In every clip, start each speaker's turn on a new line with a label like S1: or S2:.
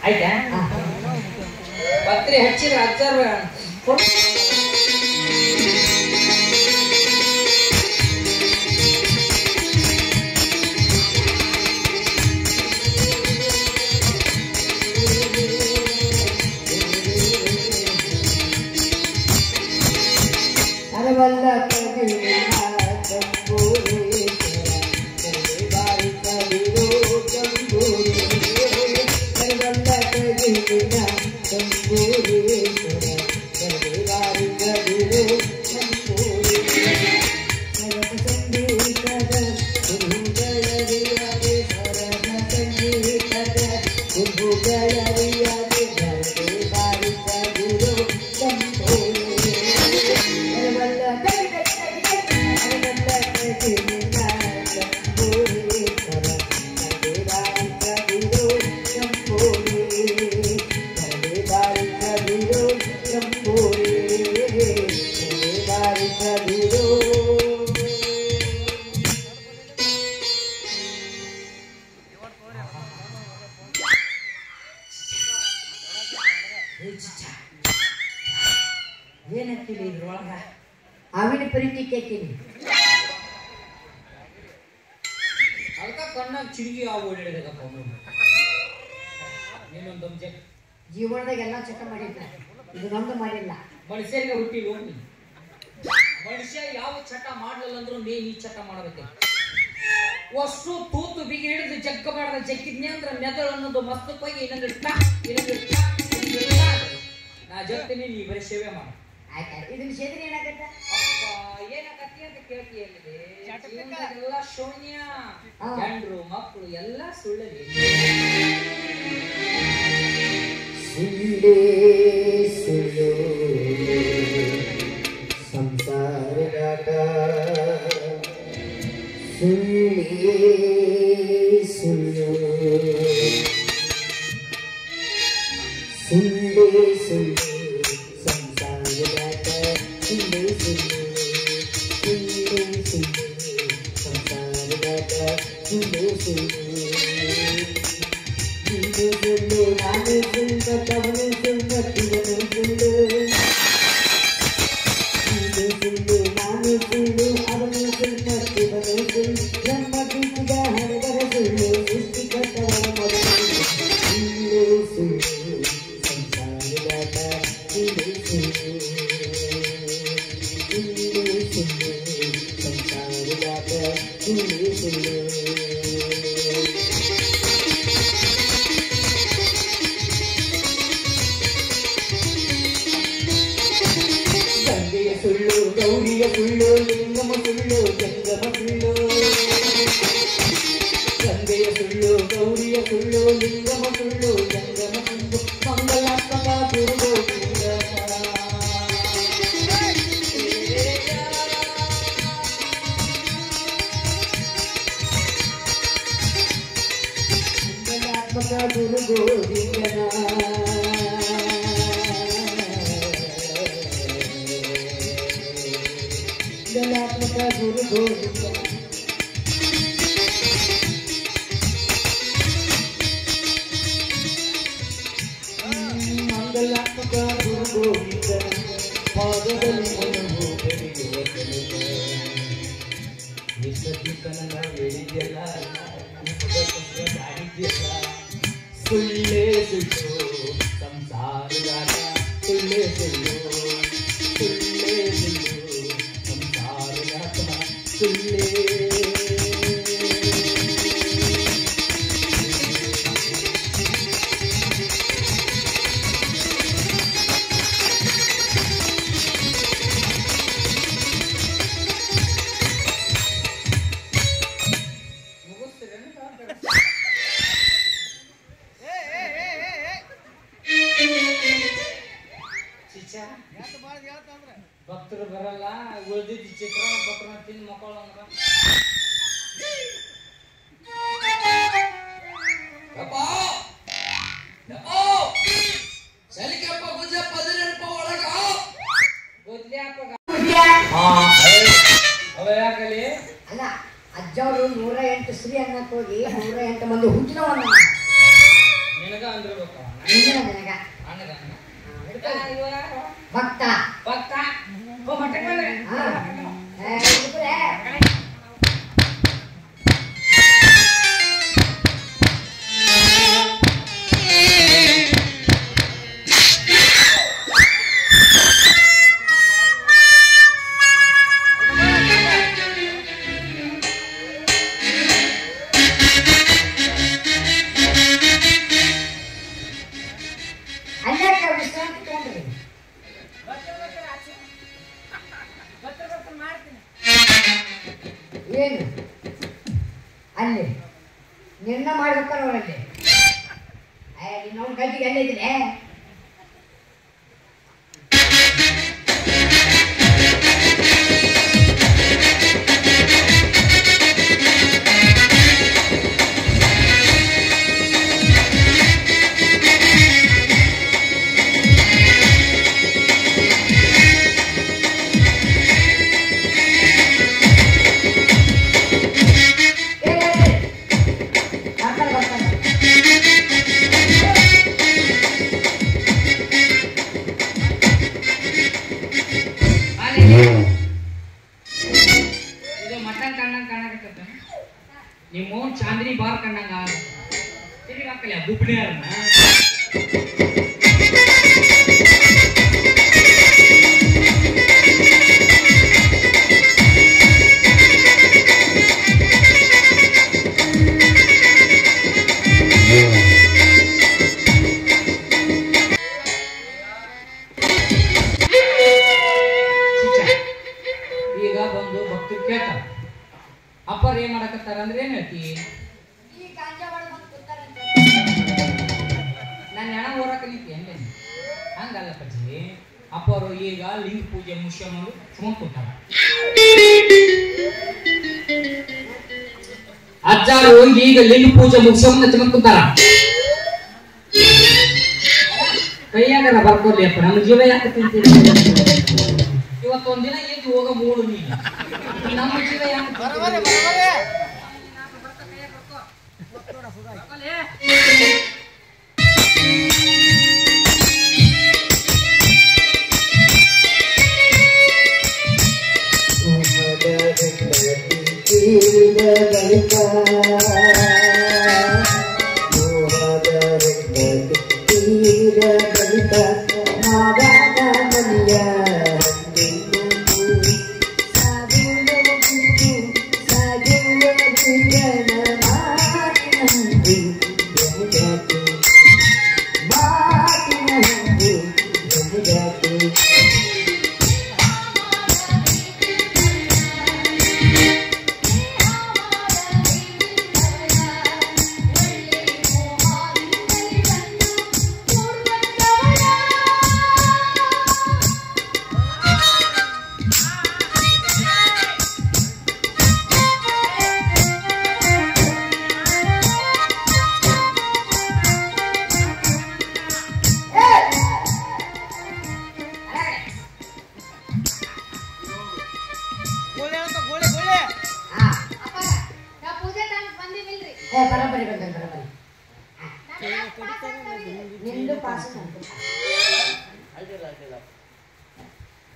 S1: ಆಯ್ತಾ ಪತ್ರಿ ಹಚ್ಚಿದ್ರೆ ಅಜ್ಜಾರ ಏನಂತೀವಿ ಇದ್ರೊಳಗ ಆವಿನ ಪ್ರೀತಿ ಕೇಳ್ತೀನಿ ಅದಕ್ಕ ಕಣ್ಣಾಗ ಚಿಡಿಗಿ ಆಗಿ ಓಡಾಡಿದಪ್ಪ ನೀನೊಂದು ಜೀವನದಾಗ ಎಲ್ಲ ಚಟ ಮಾಡಿದ್ದ ಇದು ನಮ್ದು ಮಾಡಿಲ್ಲ ಮನುಷ್ಯರಿಗೆ ಹುಟ್ಟಿ ಹೋಗಿ ಮನುಷ್ಯ ಯಾವ ಚಟ ಮಾಡಲಿಲ್ಲ ಅಂದ್ರೂ ನೀ ಚಟ ಮಾಡಬೇಕು ಅಷ್ಟು ತೂತು ಬಿಗಿ ಹಿಡಿದು ಜಗ್ಗ ಮಾಡದ ಜಗ್ಗಿದ್ನಿ ಅಂದ್ರೆ ಮೆದಳು ಅನ್ನೋದು ಮಸ್ತಕ್ಕಾಗಿ ಇನ್ನೊಂದು ನಾ ಜಗ್ತೀನಿ ನೀ ಬರೀ ಸೇವೆ ಮಾಡ ಆಯ್ತಾಯ್ತು ಇದನ್ನ ಸೇದ್ರೆ ಏನಾಗತ್ತ ಏನಾಗತ್ತಿ ಅಂತ ಕೇಳ್ತೀಯಲ್ಲಿದೆ ಎಲ್ಲ ಶೂನ್ಯ ಗಂಡ್ರು ಮಕ್ಕಳು ಎಲ್ಲ ಸುಳ್ಳಲಿ ಸುಳ್ಳೇ ಸುಳ್ಳು ಸಂಸಾರಗಾಟ ಸುಳ್ಳೇ ಸುಳ್ಳು ಸುಳ್ಳೇ ಸುಳ್ಳು ಸಂಸಾರಗಾಟ ಸುಳ್ಳೇ ಸುಳ್ಳು ಸುಳ್ಳೇ ಸುಳ್ಳು ಸಂಸಾರಗಾಟ ಸುಳ್ಳೇ ಸುಳ್ಳು ನೀನು ಸುಳ್ಳು ನಾನು ಸುಳ್ಳು ತವನು ಸುಳ್ಳು ಇವನು ಸುಳ್ಳು ನೀನು ಸುಳ್ಳು ನಾನು ಸುಳ್ಳು ಅವನು ಸುಳ್ಳು ಇವನು ಸುಳ್ಳು ನಮ್ಮ ಬೀಸಿದ ಹರದರ ಸುಳ್ಳು ಸೃಷ್ಟಿಕರ್ತವನ ಮೊದಲು ಸುಳ್ಳು ಸುಳ್ಳು ಸಂಸಾರಗಾಟ ಸುಳ್ಳು ಸುಳ್ಳು ಸುಳ್ಳು ಸುಳ್ಳು ಸಂಸಾರಗಾಟ ಸುಳ್ಳು ಸುಳ್ಳು ಸುಳ್ಳು ಗೌರಿಯ ಸುಳ್ಳು ಲಿಂಗಮ ಸುಳ್ಳು ಜಂಗಮ ಸುಳ್ಳು ಗಂಗೆಯ ಸುಳ್ಳು ಗೌರಿಯ ಸುಳ್ಳು ಲಿಂಗಮ ಸುಳ್ಳು ಜಂಗಮ ಸುಳ್ಳು ಮಂಗಲಾತ್ಮಕ ಗುರುಗೋ ಮಂಗಲಾತ್ಮಕ ಗುರುಗೋ ಲಿಂಗನ ಮಂಗಲಾತ್ಮಕ ಗುರು ಗೋವಿಂದ ಮಂಗಲಾತ್ಮಕ ಗುರು ಗೋವಿಂದ ಪಾದದಲ್ಲಿ ಮನವು ಬೆಳೆಯುವ ನಿಸರ್ಗನ ಬೆಳೆಯಲ್ಲ ದಾರಿದ್ಯಲ್ಲ ಸುಳ್ಳೇ ಸುಳ್ಳು ಸಂಸಾರಗಾಟ ಸುಳ್ಳೇ ಸುಳ್ಳು ಸುಳ್ಳೇ ಸುಳ್ಳು ಸುಳ್ಳೇ ಭಕ್ತರು ಬರಲ್ಲ ಉಳಿದಿದ್ದು ಚಿತ್ರಾನ್ನ ಪತ್ರ ತಿಂದು ಮಕ್ಕಳು ಅಂದ್ರ ಅಲ್ಲ ಅಜ್ಜವರು 108 ಶ್ರೀ ಅನ್ನಕ್ ಹೋಗಿ 108 ಮಂದಿ ಹುಟ್ಟಿನವನ್ನ ನಿನಗ ಅಂದಿರ್ಬೇಕು
S2: ಭಕ್ತ
S1: ಭಕ್ತ ಮಟನ್
S2: ಏನು ಅಲ್ಲಿ ನಿರ್ಣಯ ಮಾಡ್ಬೇಕಲ್ಲ ಅವರಲ್ಲಿ ಇನ್ನೊಂದು ಗಂಟೆಗೆ ಎಲ್ಲಿದ್ರೆ
S1: ಇದು ಮಟನ್ ಕಣ್ಣಂಗ್ ಕಾಣಕತ್ತ ನಿಮ್ಮ ಚಾಂದ್ರಿ ಬಾರ್ ಕಣ್ಣಂಗ ತಿರುಗಿ ಹಾಕಲ್ಲ ಗುಬ್ಬಿಡ್ಯಾರನ್ನ ಈಗ ಬಂದು ಭಕ್ತರು ಕೇಳ್ತಾರ ಅಪ್ಪರ್ ಏನ್ ಮಾಡಕತ್ತಾರ ಅಂದ್ರೆ ಏನ್ ಹೇಳ್ತಿ ನಾನು ಹೆಣ ಹೋರಾಕ ನಿಂತಿ ಹೆಂಗ ಹಂಗಲ್ಲ ಪಜ್ಜಿ ಅಪ್ಪರು ಈಗ ಲಿಂಗ ಪೂಜೆ ಮುಷ್ಯಮ್ಮರು ಸುಮಂತ್ ಕೊಟ್ಟಾರ ಅಜ್ಜಾರು ಈಗ ಲಿಂಗ ಪೂಜೆ ಮುಗಿಸ್ಕೊಂಡ್ ಚಮತ್ಕೊತಾರ ಕೈಯಾಗರ ಬರ್ಕೋಲಿ ಅಪ್ಪ ನಮ್ಮ ಜೀವ ಯಾಕೆ ತಿಂತೀರಿ ಇವತ್ತೊಂದಿನ ಎದ್ದು ಹೋಗ ಮೂಡು ನೀನು ನಮ್ಮ ಜೀವ ಯಾಕೆ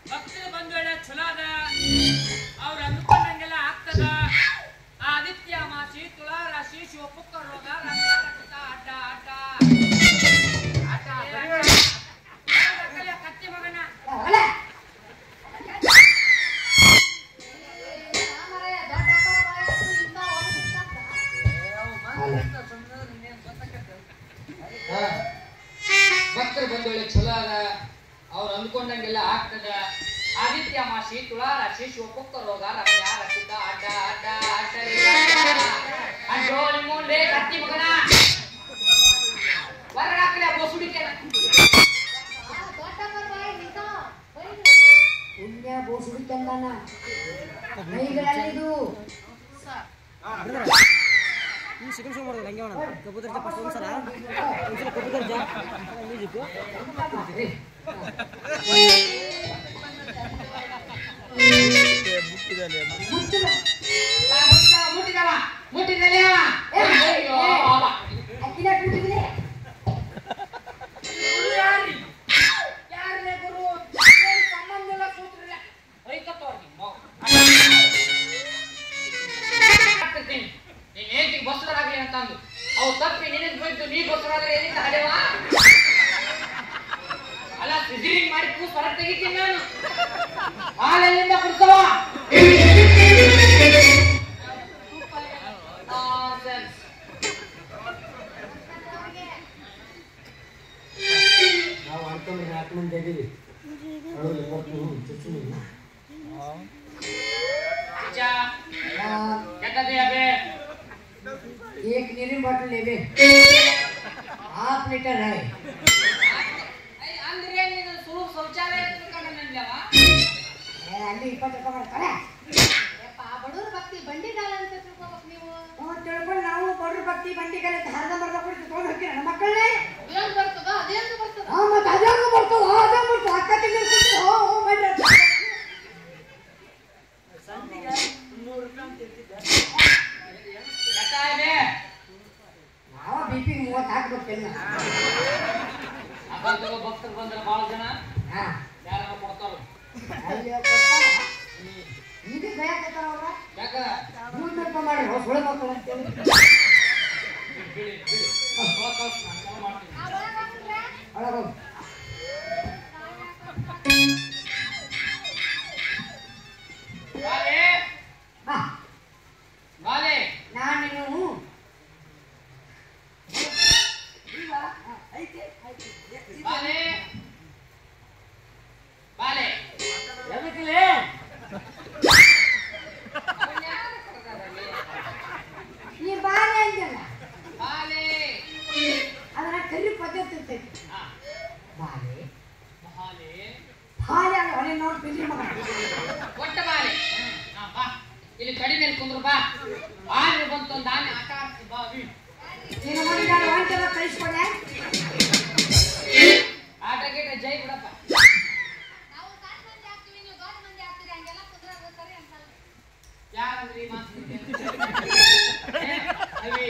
S3: ಭಕ್ತರು ಬಂದು ಚಲೋ ಅದ ಅವ್ರು ಅಂದ್ಕೊಂಡಂಗೆಲ್ಲ ಆಗ್ತದ ಆದಿತ್ಯ ಮಾಸಿ ತುಳಾ ರಾಶಿ ಶಿವಪುಕ್ಕ ರೋಗ ಅಡ್ಡ ಕತ್ತಿ ಮಗನ
S1: ಭಕ್ತರು ಬಂದೊಳ್ಳೆ ಚಲೋ ಅದ ಅವ್ರು ಅಂದ್ಕೊಂಡಂಗೆಲ್ಲ ಆಗ್ತದ ಆದಿತ್ಯ ಮಾಸಿ ತುಳಾ ರಾಶಿ ಶಿವಪುಕ್ಕ ರೋಗ ರಮ್ಯ ರಚಿತ ಅಡ್ಡ ಅಡ್ಡೋಳಿ ಮುಂದೆ ಕತ್ತಿ ಮಗನ ಹೊರಗಡೆ ಹಾಕಲಿ ಆ ಬೋಸುಡಿಕೆ
S2: ಪುಣ್ಯ ಬೋಸುಡಿಕೆಂದಾನ ಮೈಗಳಲ್ಲಿದು
S4: ಈ ಸೆಕೆಂಡ್ ಶೋ ಮಾಡೋದು ಹಂಗೆ ಮಾಡೋಣ ಕಬೂತರ್ ಜಾ ಫಸ್ಟ್ ಒಂದ್ಸಲ ಕಬೂತರ್ ಜಾ ಮ್ಯೂಸಿಕ್
S1: ಬರೋದಾದ್ರೆ ಏನಿಂದ ಹಡೆವ ಅಲ್ಲ ಸಿಜರಿಂಗ್ ಮಾಡಿ ಕೂಸ್ ಹೊರಗೆ ತೆಗಿತೀನಿ ನಾನು ಹಾಲೆಲ್ಲಿಂದ ಕುಡ್ಸವ
S2: ನಾವು ಅನ್ಕೊಂಡ್ರೆ 4 ಮಂದಿ ಇದ್ದೀವಿ ಅವಳು ಬರ್ತೀವಿ ಚುಚ್ಚುನಿಲ್ಲ
S1: क्या दे अबे
S2: एक नीली बोतल ले बे 1/2 लीटर है
S1: ಅಂದ್ರೆ ನೀನು ಸುಳು ಶೌಚಾಲಯ ತಿಳ್ಕೊಂಡು ನಂದ್ಲವಾ
S2: ಅಲ್ಲಿ 20 ರೂಪಾಯಿ ಮಾಡ್ತಾರೆ
S5: ಬಡವ್ರ ಭಕ್ತಿ ಬಂಡಿಗಾಲ ಅಂತ ತಿಳ್ಕೊಬೇಕು ನೀವು
S2: ತಿಳ್ಕೊಂಡು ನಾವು ಬಡ್ರು ಭಕ್ತಿ ಬಂಡಿಗಾಲ ಹರದ ಮರದ ಕುಡಿದು ತಗೊಂಡು ಹೋಗ್ತೀರ ನಮ್ಮ ಮಕ್ಕಳೇ
S5: ಅದೇನು ಬರ್ತದ ಅದೇನು ಬರ್ತದ
S2: ಮತ್ತೆ ಅದೇನು ಬರ್ತದ ಅದೇ ಬರ್ತದ ಅಕ್ಕ ತಿಂಗಳು ಓ ಮಾಡ್ರಿ ನಾವ ಬಿಪಿ 30 ಹಾಕ್ಬೇಕಿಲ್ಲ
S1: ಭಕ್ತರು ಬಂದ್ರೆ ಬಹಳ ಜನ
S2: ಹಾ
S1: ಯಾರ ಕೊಡ್ತಾರ
S2: ಅಲ್ಲಿ ಕೊಡ್ತಾರ ಈಗ ಬೇಕತ್ತಾರ ಅವ್ರ
S1: ಯಾಕ
S2: ರೂಪ ಮಾಡಿ ಸುಳ್ಳು ಮಕ್ಕಳು ಅಂತೇಳಿ
S1: ಬಿಡಿ ಬಿಡಿ ಮಾಡ್ತೀನಿ
S2: ಒಳಗೋಗಿ
S1: ಬಾಲೆ
S2: ಬಾ
S1: ಬಾಲೆ
S2: ನಾನು ನೀನು
S1: ಬಾಲೆ ಬಾಲೆ
S2: ಎದಕ್ಕಿಲೆ ನೀ ಬಾಲೆ ಅಂದಲ್ಲ
S1: ಬಾಲೆ
S2: ಅದನ್ನ ಕರಿ ಪದ್ಧತಿ ಇರ್ತೈತಿ
S1: ಹಾ
S2: ಬಾಲೆ
S1: ಬಾಲೆ
S2: ಬಾಲೆ ಅಲ್ಲ ಹೊಳೆ ನೋಡಿ ಬಿಸಿ ಮಗ
S1: ಒಟ್ಟ ಬಾಲೆ ಹಾ ಬಾ ಇಲ್ಲಿ ಕಡಿ ಮೇಲೆ ಕುಂದ್ರು ಬಾ ಬಾಲೆ ಬಂತು ಒಂದು ಆನೆ ಆಟ ಆಡ್ತಿ ಬಾ ಬಿ
S2: ನೀನು ಮಾಡಿ ನಾನು ಒಂಟೆಲ್ಲ ಕಳಿಸ್ಕೊಡೆ
S1: ಆಟ ಗೀಟ ಜೈ ಬಿಡಪ್ಪ
S5: ನಾವು ಸಣ್ಣ ಮಂದಿ ಆಗ್ತೀವಿ ನೀವು ದೊಡ್ಡ ಮಂದಿ ಆಗ್ತೀರಿ ಹಂಗೆಲ್ಲ ಕುಂದ್ರೋದು ಸರಿ ಅನ್ಸಲ್ಲ
S1: ಯಾರಂದ್ರಿ ಮಾತು ಅವಿ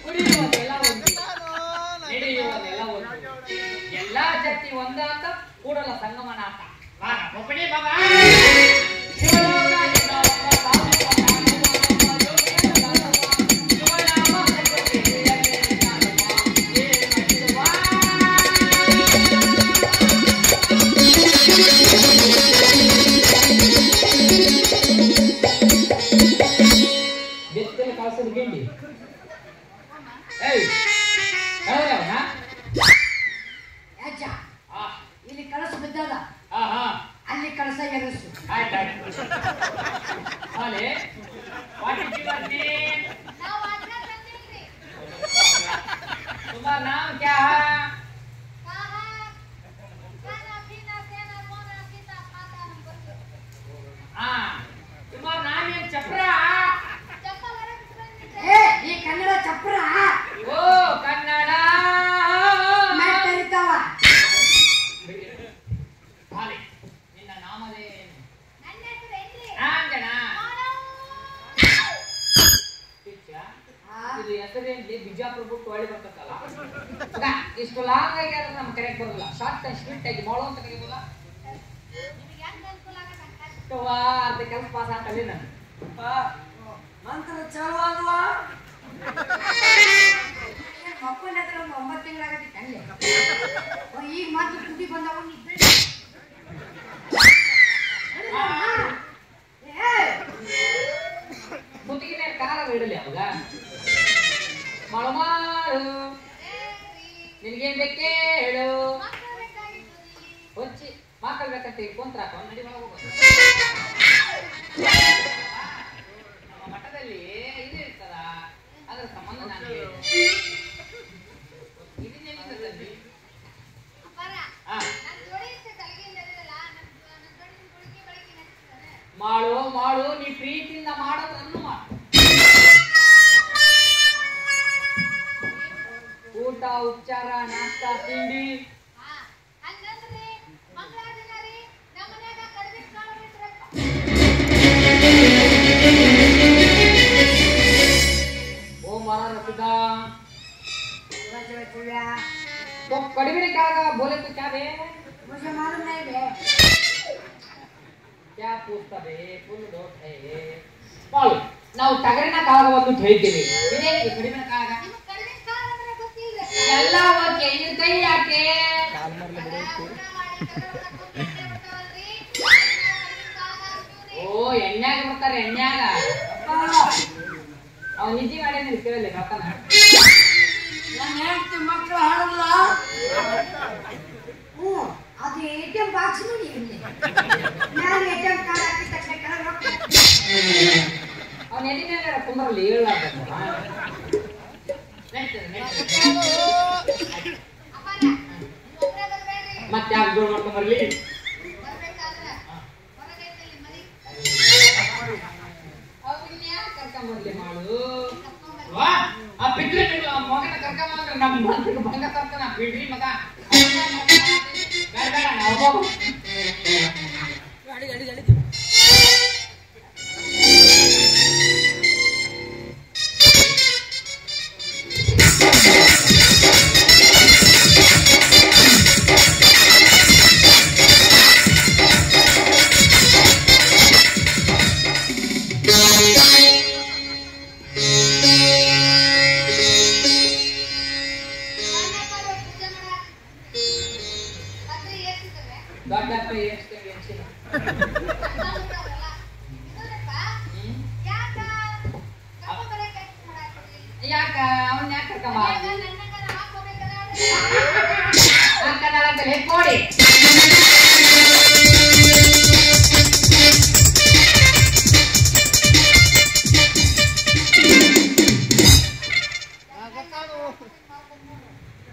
S1: ಕುಡಿಯುವುದೆಲ್ಲ ಒಂದು ನಡೆಯುವುದೆಲ್ಲ ಒಂದು ಎಲ್ಲಾ ಜಾತಿ ಒಂದ ಅಂತ ಕೂಡಲ ಸಂಗಮನ ಆಟ ಬಾ ಒಬ್ಬನೇ ಬಾಬಾ ಬೆತ್ತಲೆ ಕಳ್ಸೋದು ಗಿಂಡಿ ಏಯ್ ಕಳ್ದವನಾ
S2: ಯಾಚ
S1: ಆ
S2: ಇಲ್ಲಿ ಕಳಸ ಬಿದ್ದದ
S1: ಹಾ ಹಾ
S2: ಅಲ್ಲಿ ಕಳಸ ಎರಸು
S1: ಆಯ್ತು ಹಾಲೆ ವಾಟ್ ಇಸ್ ಯುವರ್ ನೇಮ್
S5: ನಾವು ಆಟ ತಂದಿಲ್ರಿ
S1: तुम्हारा नाम क्या है
S5: ಕಾಹ ಕಾನ ಪೀನ ಸೇನ ಮೋನ ಸೀತಾ ಮಾತಾ ನಂಬರ್
S1: हाँ तुम्हारा नाम है चपरा
S5: ಚಪ್ಪಲ್ ಹೊರಗೆ ಬಂದಿದ್ದೆ
S2: ಏ ಈ ಕನ್ನಡ ಚಪ್ರ
S1: ओ कन्नड़
S2: ಮ್ಯಾಟ್ ಕರಿತಾವ
S1: ಹಾಲೆ ನಿನ್ನ ನಾಮದೇ
S5: ನನ್ನ ಹೆಸರು ಏನ್ರಿ
S1: ನಾಂಜನ
S5: ಮಾನವ
S1: ಇದು ಹೆಸರೇನ್ಲಿ ಬಿಜಾಪುರ ಬಿಟ್ಟು ಒಳ್ಳೆ ಬರ್ತಕ್ಕಲ್ಲ ಇಷ್ಟು ಲಾಂಗ್ ಆಗಿ ಆದ್ರೆ ನಮ್ಗೆ ಕರೆಕ್ಟ್ ಬರಲ್ಲ ಶಾರ್ಟ್ ಅಂಡ್ ಸ್ವೀಟ್ ಆಗಿ ಮಾಡೋ ಅಂತ ಕರೀಬೋದಾ
S5: ನಿಮಗೆ ಹೆಂಗ್ ಅನುಕೂಲ ಆಗತ್ತೆ
S1: ಅಷ್ಟವಾ ಅರ್ಧ ಕೆಲಸ ಪಾಸ್ ಆಗ್ತಲ್ಲ ನಾನು
S2: ಮಂತ್ರ ಚಾಲು ಆದ್ವಾ ಮಕ್ಕಳ ಹತ್ರ ಒಂದು 9 ತಿಂಗಳಾಗತ್ತೆ ಅಲ್ಲಿ ಈಗ ಮಾತ್ರ ತುದಿ ಬಂದವ ನೀ ಬಿಡಿ. ಏ
S1: ಮುತ್ತಿಗೆ ಮೇಲೆ ಕಾರ ಇಡಲಿ ಅವಾಗ ಮಳಮಾಳು ನಿನಗೇನ್ ಬೇಕೇ ಹೇಳು
S5: ಮಕ್ಕಳು ಬೇಕಾಗಿತ್ತು
S1: ಹೊಚ್ಚಿ ಮಕ್ಕಳು ಬೇಕಂತ ಕೊಂತ್ರ ನಡಿ ಹೋಗ್ಬೋದು ನಮ್ಮ ಮಠದಲ್ಲಿ ಇದು ಇರ್ತದ ಅದ್ರ ಸಂಬಂಧ ನಾನು ಹೇಳಿದೆ ಇದನ್ನೇನಿಂದ ತಂದಿ
S5: ಅಪ್ಪರ
S1: ಹಾ
S5: ನನ್ನ ಜೋಡಿ ಇಷ್ಟ ತಲೆಗಿಂದ ಇರಲ್ಲ ನನ್ನ ಜೋಡಿ ಕುಳಿಕೆ ಬಳಕೆ ನೆಚ್ಚಿದ್ದಾರೆ
S1: ಮಾಡು ಮಾಡು ನೀ ಪ್ರೀತಿಯಿಂದ ಮಾಡೋದನ್ನು ಮಾಡು ಊಟ ಉಪಚಾರ ನಾಷ್ಟ ತಿಂಡಿ
S5: ಹಾ ಹಂಗಂದ್ರಿ ಮಂಗಳವಾರ ದಿನ ರೀ ನಮ್ಮ ಮನ್ಯಾಗ ಕಡ್ಬಿಟ್ಟು ಕಾಳು ಬಿಟ್ರಪ್ಪ
S1: ಓ ಮಾರ रखदा
S2: चूड़ा
S1: तो कड़वी क्या बोले तो क्या बे
S2: मुझे मालूम नहीं बे
S1: क्या पूछता बे फुल डॉट है ಪಾಳು ನಾವು ಟಗರಿನ ಕಾಳಗ ಒಂದು ಹೇಳಿದ್ದೀವಿ ಇದೇನಿಗೆ ಕಡಿಮೆ ಕಾಳಗ
S5: ನಿಮಗೆ ಕಡ್ಬಿಟ್ಟು ಕಾಳು ಅಂದ್ರೆ ಗೊತ್ತಿಲ್ಲ
S1: ಎಣ್ಣ್ಯಾಗ ಅವ್ ನಿದ್ದೆ ಮಾಡಿ ಕೇಳಲಿ ಕಾಕನ
S2: ನನ್ನ ಹೆಂಡತಿ ಮಕ್ಕಳು ಹಾಡಲ್ಲ. ಹ್ಞೂ ಅದು ATM ಬಾಕ್ಸ್ ನೋಡಿ ಇಲ್ಲಿ ನಾನು ATM ಕಾರ್ಡ್ ಹಾಕಿದ ತಕ್ಷಣ ಕೆಳಗೆ ರೊಕ್ಕ
S1: ಅವ್ನ ಎದಿನ ಕುಂಬರಲ್ಲಿ ಹೇಳಲಾಗ ಮತ್ತೆ ಯಾಕೆ ಜೋಡ್ ಮಾಡ್ಕೊಂಡ್ ಬರ್ಲಿ ಕರ್ಕೊಂಬರ್ಲಿ ಮಾಡು ಆ ಪಿಕ್ರಿ ಮಗನ ಕರ್ಕೊಂಬಂದ್ರೆ ನಮ್ಮ ಮಂತ್ರಿಗೆ ಭಂಗ ತರ್ತಾನ ಬಿಡ್ರಿ ಮಗ ಬೇಡ ಬೇಡ ನಾವು ಯಾಕ ಅವನ್ ಯಾಕೆ ಕರ್ಕೊಂಬ ಕೊಡಿ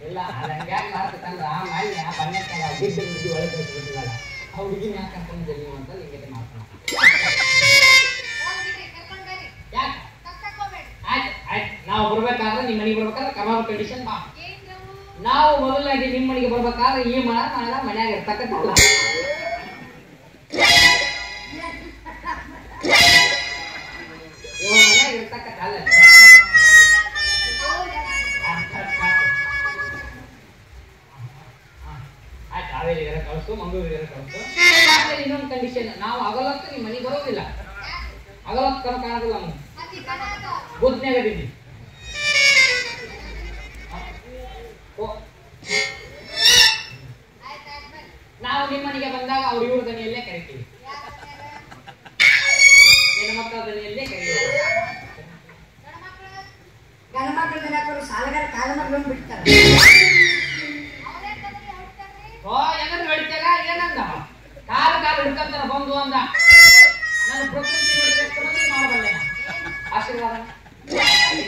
S1: ಇಲ್ಲ ಹಂಗ್ಯಾಕೆ ಮಾಡ್ತಂದ್ರ ಮಾಡಿ ಬಣ್ಣಕ್ಕಲ್ಲ ಗಿಡ್ಡು ಮುದ್ದಿ ಒಳಗೆ ಬಿಟ್ಟಿವಲ್ಲ ಆ ಹುಡುಗಿನ ಯಾಕೆ ಕರ್ಕೊಂಡ್ರಿ ನೀವು ಅಂತ ಹಿಂಗೆ ಮಾಡ್ತಾನ ಯಾಕೆ ಆಯ್ತು ಆಯ್ತು ನಾವು ಬರ್ಬೇಕಾದ್ರೆ ನಿಮ್ಮ ಮನೆಗೆ ಬರ್ಬೇಕಾದ್ರೆ ಕಬಾಬ್ ಕಂಡೀಷನ್ ಬಾ ನಾವು ಮೊದಲಾಗಿ ನಿಮ್ಮ ಮನೆಗೆ ಬರ್ಬೇಕಾದ್ರೆ ಈ ಮಳ ನಾಳೆ ಮನ್ಯಾಗ ಇರ್ತಕ್ಕಂಥಲ್ಲ ಮನ್ಯಾಗ ಇರ್ತಕ್ಕಂಥಲ್ಲ ಆಯ್ತು ಹಾವೇರಿಗಾರ ಕಳಿಸು ಮಂಗಳೂರಿಗಾರ ಕಳಿಸು ಆಮೇಲೆ ಇನ್ನೊಂದು ಕಂಡೀಷನ್ ನಾವು ಅಗಲತ್ತು ನಿಮ್ಮ ಮನೆಗೆ ಬರೋದಿಲ್ಲ ಅಗಲತ್ತು ಕಾಣೋದಿಲ್ಲ ನಮ್ಗೆ ಗೊತ್ತನಾಗ ಬಿದ್ದಿ ನಾವು ನಿಮ್ಮ ಮನೆಗೆ ಬಂದಾಗ ಅವ್ರ ಇವ್ರ ದನಿಯಲ್ಲೇ ಕರಿತೀವಿ ಹೆಣ್ಣು ಮಕ್ಕಳ ದನಿಯಲ್ಲೇ ಕರೀತೀವಿ
S2: ಗಂಡ ಮಕ್ಕಳ ದಿನ ಸಾಲಗಾರ ಕಾಲ ಮಕ್ಕಳು ಬಿಡ್ತಾರೆ
S1: ಓ ಏನಾದ್ರು ಹೊಡಿತಾಗ ಏನಂದ ಕಾಲು ಹಿಡ್ಕೊಂತಾರ ಬಂದು ಅಂದ ನನ್ನ ಪ್ರಕೃತಿ ನೋಡಿದ್ರೆ ಎಷ್ಟು ಮಂದಿ ಮಾಡಬಲ್ಲೆ ಆಶೀರ್ವಾದ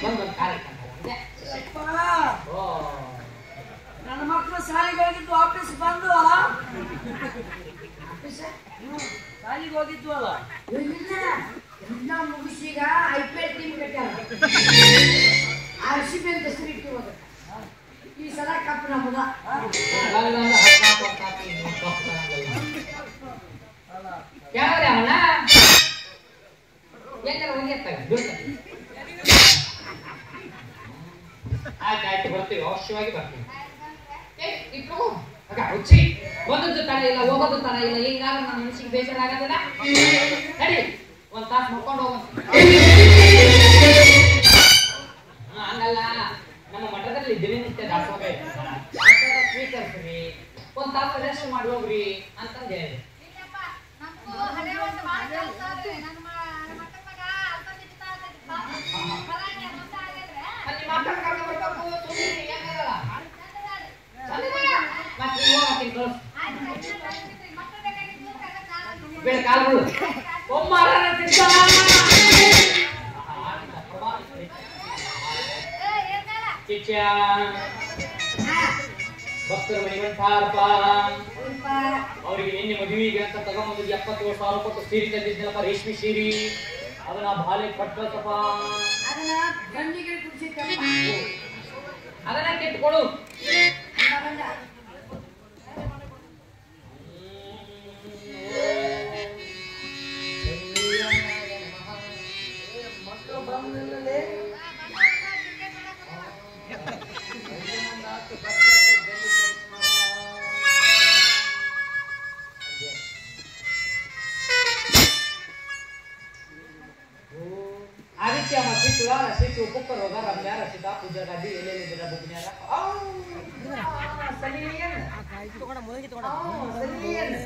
S1: ಬಂದು ಕಾಲು ಹಿಡ್ಕೊಂತಾರೆ
S2: ನನ್ನ ಮಕ್ಕಳು ಶಾಲೆಗೆ ಹೋಗಿದ್ದು ಆಫೀಸ್ ಬಂದು ಶಾಲೆಗೆ ಹೋಗಿದ್ವು ಅಲ್ಲ ಎಲ್ಲ ಮುಗಿಸೀಗ IPL ಟೀಮ್ ಕಟ್ಟಾರ RCB ಅಂತ ಹೆಸರಿಟ್ಟು ಹೋದ ಈ ಸಲ ಕಪ್ ನಮ್ಮದ
S1: ಯಾವ್ರೆ ಅವನ ಹೆಂಗಾರ ಹೋಗಿರ್ತಾರೆ ಆಯ್ತು ಬರ್ತೀವಿ ಅವಶ್ಯವಾಗಿ ಬರ್ತೀವಿ ಇಟ್ಕೋ ಹುಚ್ಚಿ ಬಂದದ್ದು ತಡ ಇಲ್ಲ ಹೋಗೋದು ತಡ ಇಲ್ಲ ಹಿಂಗಾದ್ರೆ ನನ್ನ ಮನಸ್ಸಿಗೆ ಬೇಸರ ಆಗತ್ತದ ನಡಿ ಒಂದ್ ತಾಸು ಮಕ್ಕೊಂಡು ಹೋಗೋದು ಹಂಗಲ್ಲ ನಮ್ಮ ಮಠದಲ್ಲಿ ದಿನನಿತ್ಯ ದಾಸೋಹ ಸ್ವೀಕರಿಸ್ರಿ ಒಂದ್ ತಾಸು ರೆಸ್ಟ್ ಮಾಡಿ ಹೋಗ್ರಿ ಅಂತಂದು ಹೇಳಿದೆ ಅಲ್ಲಿ ಮಕ್ಕಳು ಕರ್ಕೊಂಡು ಬರ್ಬೇಕು ಮತ್ತೆ ಬೇಡ ಕಾಲಗಳು ಭಕ್ತರ ಮಣಿಗಂಠಾರಪ್ಪ ಅವರಿಗೆ ನಿನ್ನೆ ಮದುವೆಗೆ ಅಂತ ತಗೊಂಬಂದು 77,000 ಕೊಟ್ಟು ಸೀರೆ ತಂದಿದ್ದನಪ್ಪ ರೇಷ್ಮೆ ಸೀರೆ ಅದನ್ನ ಬಾಲೆ ಕಟ್ಟಪ್ಪ ಅದನ್ನ ಕೆಟ್ಟುಕೊಡು ಆದಿತ್ಯ ಮಸಿಟ್ಟು ರಸಿಟ್ಟು ಪುಕ್ಕ ರೋಗ ರಮ್ಯ ರಸಿತಾ ಪೂಜಾ ಗಾದಿ ಎಲ್ಲೆಲ್ಲಿದ್ದೀರ ಬುಗ್ನ್ಯಾರ ಸಲಿಯನ್
S4: ತಗೊಂಡ ಮೊದಲಿಗೆ ತಗೊಂಡ
S1: ಸಲಿಯನ್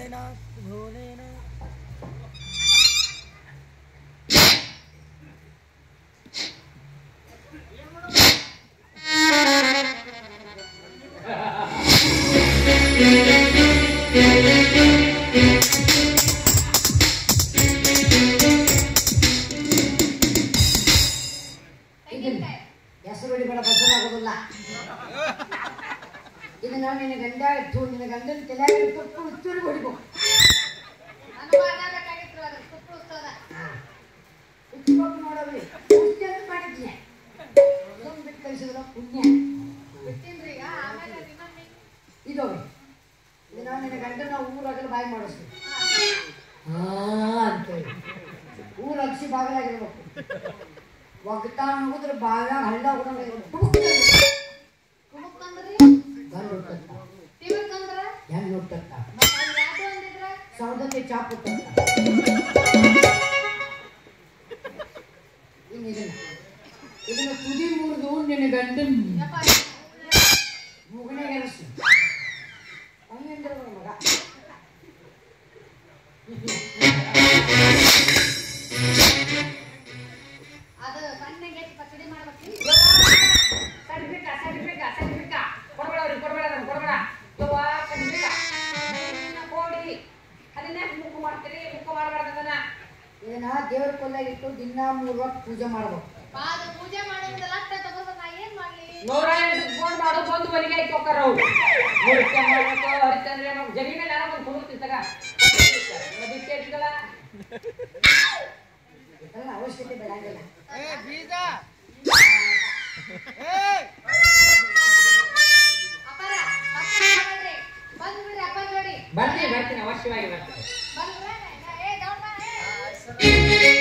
S5: ತೆಂಗಿನಕಾಯಿ.
S2: ಹೆಸರು ಹೊಡಿಬೇಡ, ಬಸರ ಆಗೋದಿಲ್ಲ. ಇದನ್ನ ನಿನ್ನ ಗಂಡ ನಿನ್ನ ಗಂಡನ ತಲೆಯಾಗ ತುಪ್ಪು ಉಚ್ಚೂರು ಹೊಡಿಬೇಕು.
S5: ನನಗೂ ಅನ್ನ ಬೇಕಾಗಿತ್ತು, ಅದ್ರ ತುಪ್ಪ ಉತ್ಸವ.
S2: ಉಚ್ಚಬೇಕು ನೋಡವ್ರಿ, ಪುಣ್ಯ ಅಂತ ಮಾಡಿದ್ದೀನಿ. ಇದೊಂದು ಬಿಟ್ಟು ಕಳಿಸಿದ್ರ ಪುಣ್ಯ
S5: ಬಿಟ್ಟಿನ್ರಿ ಈಗ, ಆಮೇಲೆ ಇನ್ನೊಮ್ಮೆ.
S2: ಇದವ್ರಿ. ಇದನ್ನ ನಿನ್ನ ಗಂಡನ ಊರಾಗಲು ಬಾಯಿ ಮಾಡಿಸ್ತೀವಿ ಅಂತೇಳಿ ಊರು ಅಕ್ಷಿ ಬಾಗಲಾಗಿರ್ಬೇಕು. ಒಗ್ತಾನ ಹೋದ್ರೆ ಬಾವ್ಯಾಗ ಹಳ್ಳ
S5: ಕುಮುಕ್ ಅಂದ್ರಿ?
S2: ಗಂಡು ಹುಟ್ಟತ್ತ,
S5: ತಿಮಕ್ ಅಂದ್ರ?
S2: ಹೆಣ್ಣು ಹುಟ್ಟತ್ತ,
S5: ಮತ್ತೆ ಅವ್ರು ಯಾವ್ದು ಅಂದಿದ್ರ?
S2: ಸೌದಕ್ಕೆ ಚಾಪ್ ಹುಟ್ಟತ್ತ. ಇದನ್ನ ತುದಿ ಮುರಿದು ನಿನ್ನ ಗಂಡನ
S5: ಯಪ್ಪ,
S2: ಮುಗನೆಗೆ ಎರಸು. ಹಂಗಂದ್ರೆ ಮಗ
S5: ಅದು ಸಣ್ಣಗೆ ಪಚಡಿ ಮಾಡ್ಬೇಕು.
S2: ಇದನ್ನ ದೇವ್ರ ಕೊಲ್ಲಾಗಿಟ್ಟು ದಿನ 3 ಹೊತ್ತು ಪೂಜೆ ಮಾಡ್ಬೇಕು.
S5: ಅದು ಪೂಜೆ ಮಾಡೋದ್ರಿಂದ ಲಟ್ಟ ತಗೋದ ನಾ ಏನ್ ಮಾಡ್ಲಿ?
S1: 108 ಫೋನ್ ಮಾಡು, ಬಂದು ಮನೆಗೆ ಆಯ್ತು ಹೋಗ್ತಾರ ಅವ್ರು. ಮುಳ್ಕೆ ಮಾಡ್ಬೇಕು, ಹರಿತಂದ್ರೆ ನಾವು ಜಗಿ ಮೇಲೆ ಯಾರೋ ಒಂದು ಕುದುರ್ತೀವಿ ತಗ. ಅದಕ್ಕೆ ಇಟ್ಕೊಳ.
S2: ಇದೆಲ್ಲ ಅವಶ್ಯಕತೆ ಬೆಳಂಗಿಲ್ಲ.
S5: ಅಪ್ಪಾರ, ತಪ್ಪು ಮಾಡ್ಬೇಡ್ರಿ. ಬಂದ್ಬಿಡ್ರಿ ಅಪ್ಪನ ನೋಡಿ.
S1: ಬರ್ತೀನಿ ಅವಶ್ಯವಾಗಿ ಬರ್ತೀನಿ.
S5: ಬಂದ್ಬಿಡ್ರಿ. ಏ ದೌಡ್ ಬಾ, ಏ.